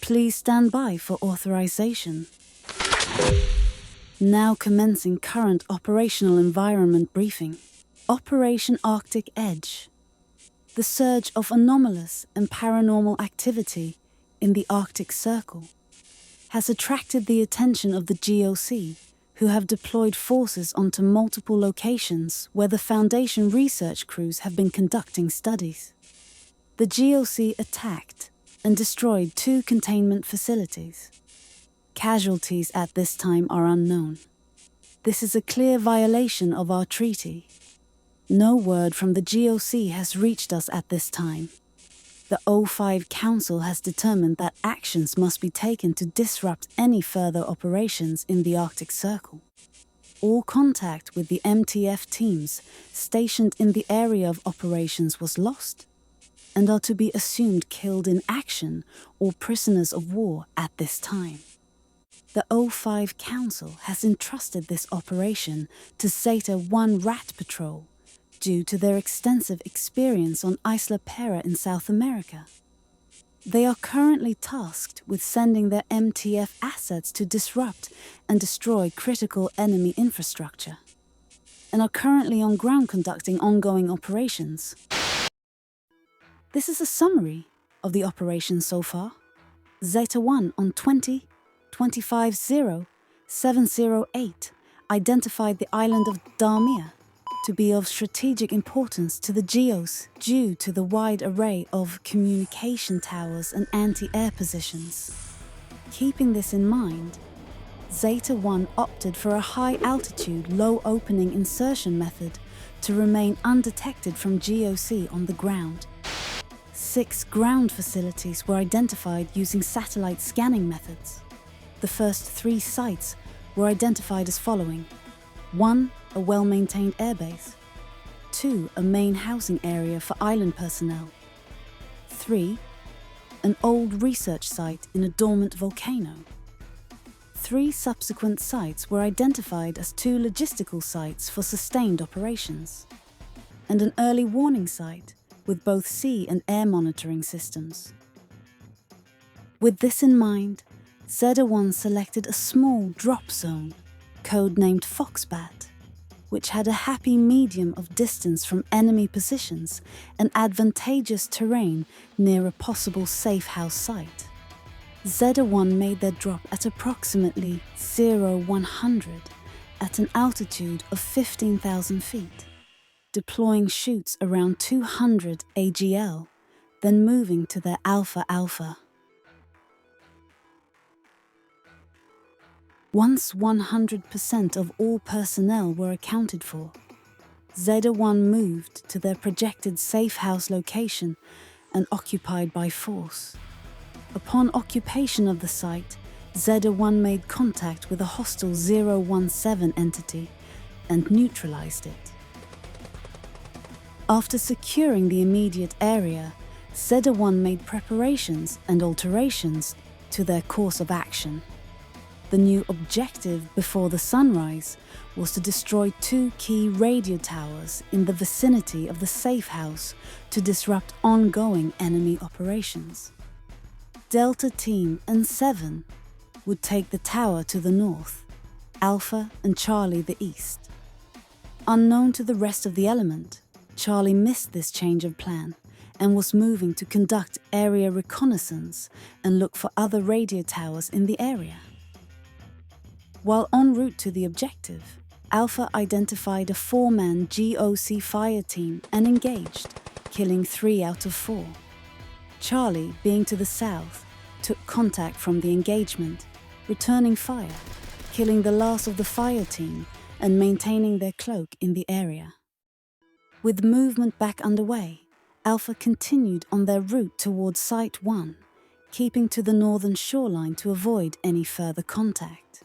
Please stand by for authorization. Now commencing current operational environment briefing. Operation Arctic Edge. The surge of anomalous and paranormal activity in the Arctic Circle has attracted the attention of the GOC, who have deployed forces onto multiple locations where the Foundation research crews have been conducting studies. The GOC attacked and destroyed 2 containment facilities. Casualties at this time are unknown. This is a clear violation of our treaty. No word from the GOC has reached us at this time. The O5 Council has determined that actions must be taken to disrupt any further operations in the Arctic Circle. All contact with the MTF teams stationed in the area of operations was lost and are to be assumed killed in action or prisoners of war at this time. The O5 Council has entrusted this operation to Zeta 1 Rat Patrol due to their extensive experience on Isla Pera in South America. They are currently tasked with sending their MTF assets to disrupt and destroy critical enemy infrastructure, and are currently on ground conducting ongoing operations. This is a summary of the operation so far. Zeta 1 on 20-25-0708 identified the island of Darmia to be of strategic importance to the GEOS due to the wide array of communication towers and anti-air positions. Keeping this in mind, Zeta 1 opted for a high-altitude, low-opening insertion method to remain undetected from GOC on the ground. 6 ground facilities were identified using satellite scanning methods. The first 3 sites were identified as following: 1. A well-maintained airbase. 2. A main housing area for island personnel. 3. An old research site in a dormant volcano. 3 subsequent sites were identified as 2 logistical sites for sustained operations, and an early warning site with both sea and air monitoring systems. With this in mind, Zeta 1 selected a small drop zone, codenamed Foxbat, which had a happy medium of distance from enemy positions and advantageous terrain near a possible safe house site. Zeta 1 made their drop at approximately 0100 at an altitude of 15,000 feet, deploying chutes around 200 AGL, then moving to their Alpha-Alpha. Once 100% of all personnel were accounted for, Zeta 1 moved to their projected safe house location and occupied by force. Upon occupation of the site, Zeta 1 made contact with a hostile 017 entity and neutralized it. After securing the immediate area, Zeta 1 made preparations and alterations to their course of action. The new objective before the sunrise was to destroy 2 key radio towers in the vicinity of the safe house to disrupt ongoing enemy operations. Delta Team and 7 would take the tower to the north, Alpha and Charlie the east. Unknown to the rest of the element, Charlie missed this change of plan and was moving to conduct area reconnaissance and look for other radio towers in the area. While en route to the objective, Alpha identified a 4-man GOC fire team and engaged, killing 3 out of 4. Charlie, being to the south, took contact from the engagement, returning fire, killing the last of the fire team and maintaining their cloak in the area. With movement back underway, Alpha continued on their route towards Site 1, keeping to the northern shoreline to avoid any further contact,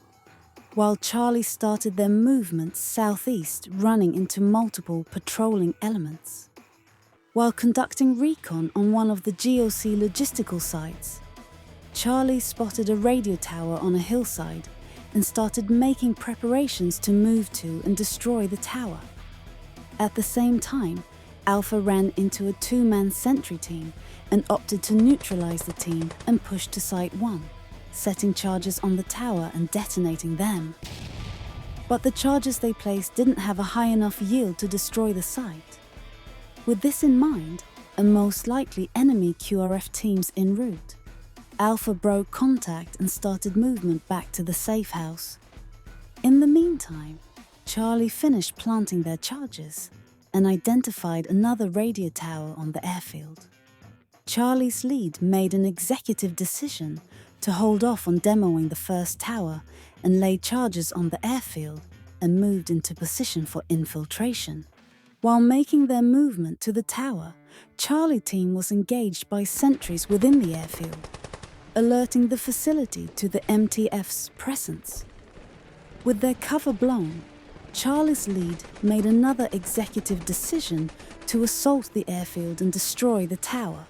while Charlie started their movement southeast, running into multiple patrolling elements. While conducting recon on one of the GOC logistical sites, Charlie spotted a radio tower on a hillside and started making preparations to move to and destroy the tower. At the same time, Alpha ran into a two-man sentry team and opted to neutralize the team and push to Site 1, setting charges on the tower and detonating them. But the charges they placed didn't have a high enough yield to destroy the site. With this in mind, and most likely enemy QRF teams en route, Alpha broke contact and started movement back to the safe house. In the meantime, Charlie finished planting their charges and identified another radio tower on the airfield. Charlie's lead made an executive decision to hold off on demoing the first tower and lay charges on the airfield and moved into position for infiltration. While making their movement to the tower, Charlie team was engaged by sentries within the airfield, alerting the facility to the MTF's presence. With their cover blown, Charlie's lead made another executive decision to assault the airfield and destroy the tower.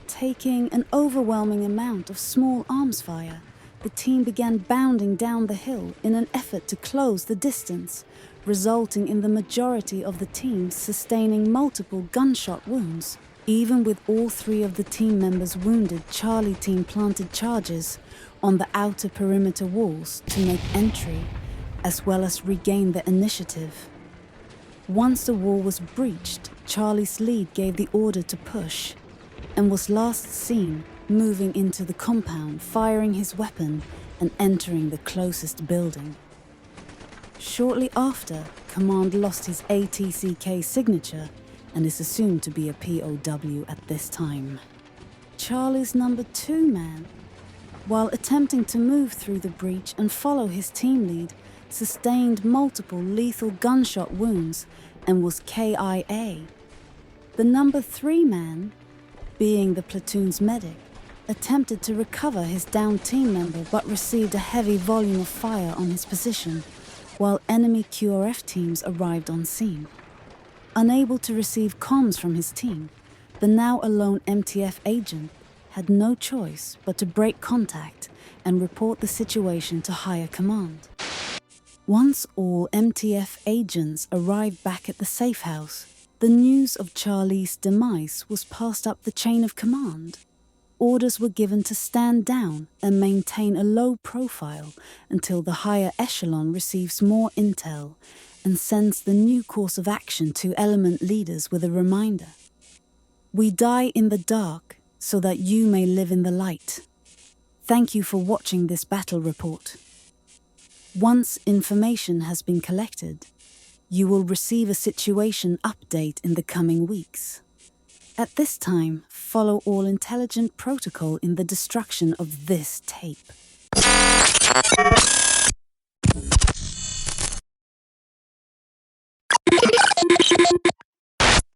Taking an overwhelming amount of small arms fire, the team began bounding down the hill in an effort to close the distance, resulting in the majority of the team sustaining multiple gunshot wounds. Even with all three of the team members wounded, Charlie team planted charges on the outer perimeter walls to make entry, as well as regain the initiative. Once the wall was breached, Charlie's lead gave the order to push, and was last seen moving into the compound, firing his weapon and entering the closest building. Shortly after, Command lost his ATCK signature and is assumed to be a POW at this time. Charlie's number 2 man, while attempting to move through the breach and follow his team lead, sustained multiple lethal gunshot wounds and was KIA. The number 3 man, being the platoon's medic, attempted to recover his downed team member but received a heavy volume of fire on his position while enemy QRF teams arrived on scene. Unable to receive comms from his team, the now alone MTF agent had no choice but to break contact and report the situation to higher command. Once all MTF agents arrived back at the safe house, the news of Charlie's demise was passed up the chain of command. Orders were given to stand down and maintain a low profile until the higher echelon receives more intel and sends the new course of action to element leaders with a reminder. We die in the dark so that you may live in the light. Thank you for watching this battle report. Once information has been collected, you will receive a situation update in the coming weeks. At this time, follow all intelligent protocol in the destruction of this tape.